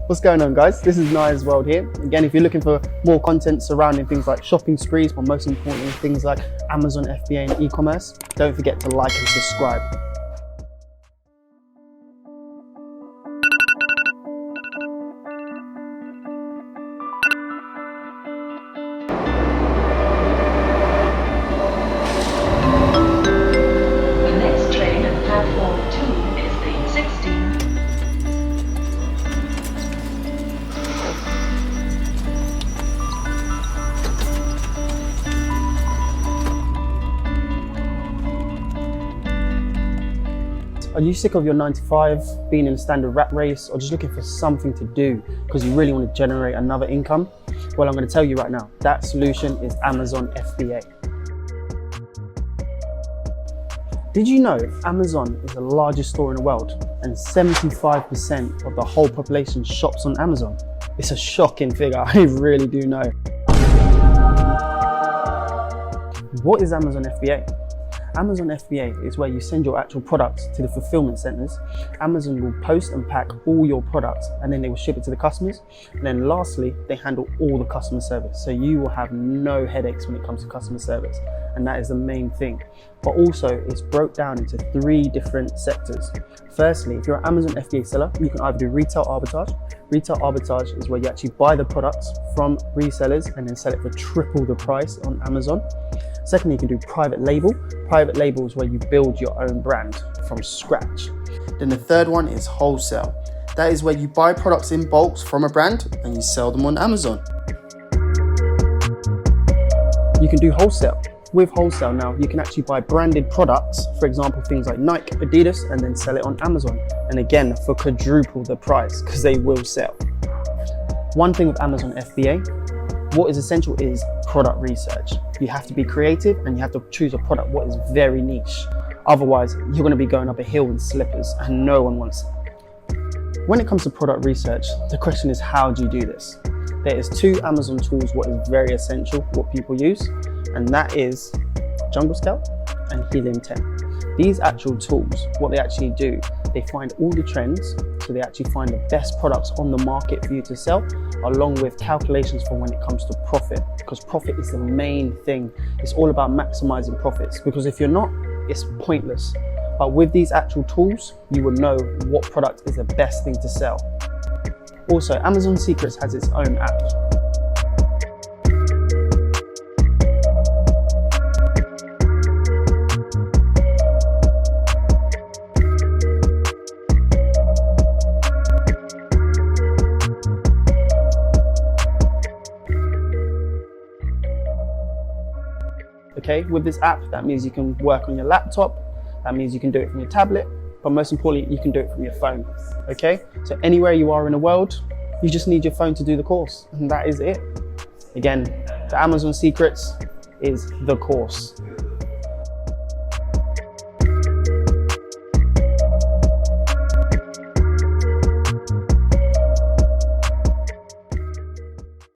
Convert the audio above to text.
What's going on, guys? This is NyesWorld here. Again, if you're looking for more content surrounding things like shopping sprees, but most importantly, things like Amazon FBA and e-commerce, don't forget to like and subscribe. The next train at platform 2 is the 16. Are you sick of your 9 to 5, being in a standard rat race, or just looking for something to do because you really want to generate another income? Well, I'm going to tell you right now, that solution is Amazon FBA. Did you know Amazon is the largest store in the world and 75% of the whole population shops on Amazon? It's a shocking figure, I really do know. What is Amazon FBA? Amazon FBA is where you send your actual products to the fulfillment centers. Amazon will post and pack all your products and then they will ship it to the customers. And then lastly, they handle all the customer service. So you will have no headaches when it comes to customer service. And that is the main thing. But also it's broke down into 3 different sectors. Firstly, if you're an Amazon FBA seller, you can either do retail arbitrage. Retail arbitrage is where you actually buy the products from resellers and then sell it for triple the price on Amazon. Secondly, you can do private label. Private label is where you build your own brand from scratch. Then the third one is wholesale. That is where you buy products in bulk from a brand and you sell them on Amazon. You can do wholesale. With wholesale now, you can actually buy branded products, for example, things like Nike, Adidas, and then sell it on Amazon. And again, for quadruple the price, because they will sell. One thing with Amazon FBA, what is essential is product research. You have to be creative and you have to choose a product what is very niche. Otherwise, you're going to be going up a hill in slippers and no one wants it. When it comes to product research, the question is, how do you do this? There is 2 Amazon tools what is very essential, what people use, and that is Jungle Scout and Helium-10. These actual tools, what they actually do, they find all the trends, so they actually find the best products on the market for you to sell, along with calculations for when it comes to profit, because profit is the main thing. It's all about maximizing profits, because if you're not, it's pointless. But with these actual tools, you will know what product is the best thing to sell. Also, Amazon Secrets has its own app. Okay, with this app, that means you can work on your laptop, that means you can do it from your tablet, but most importantly, you can do it from your phone, okay? So anywhere you are in the world, you just need your phone to do the course, and that is it. Again, the Amazon Secrets is the course.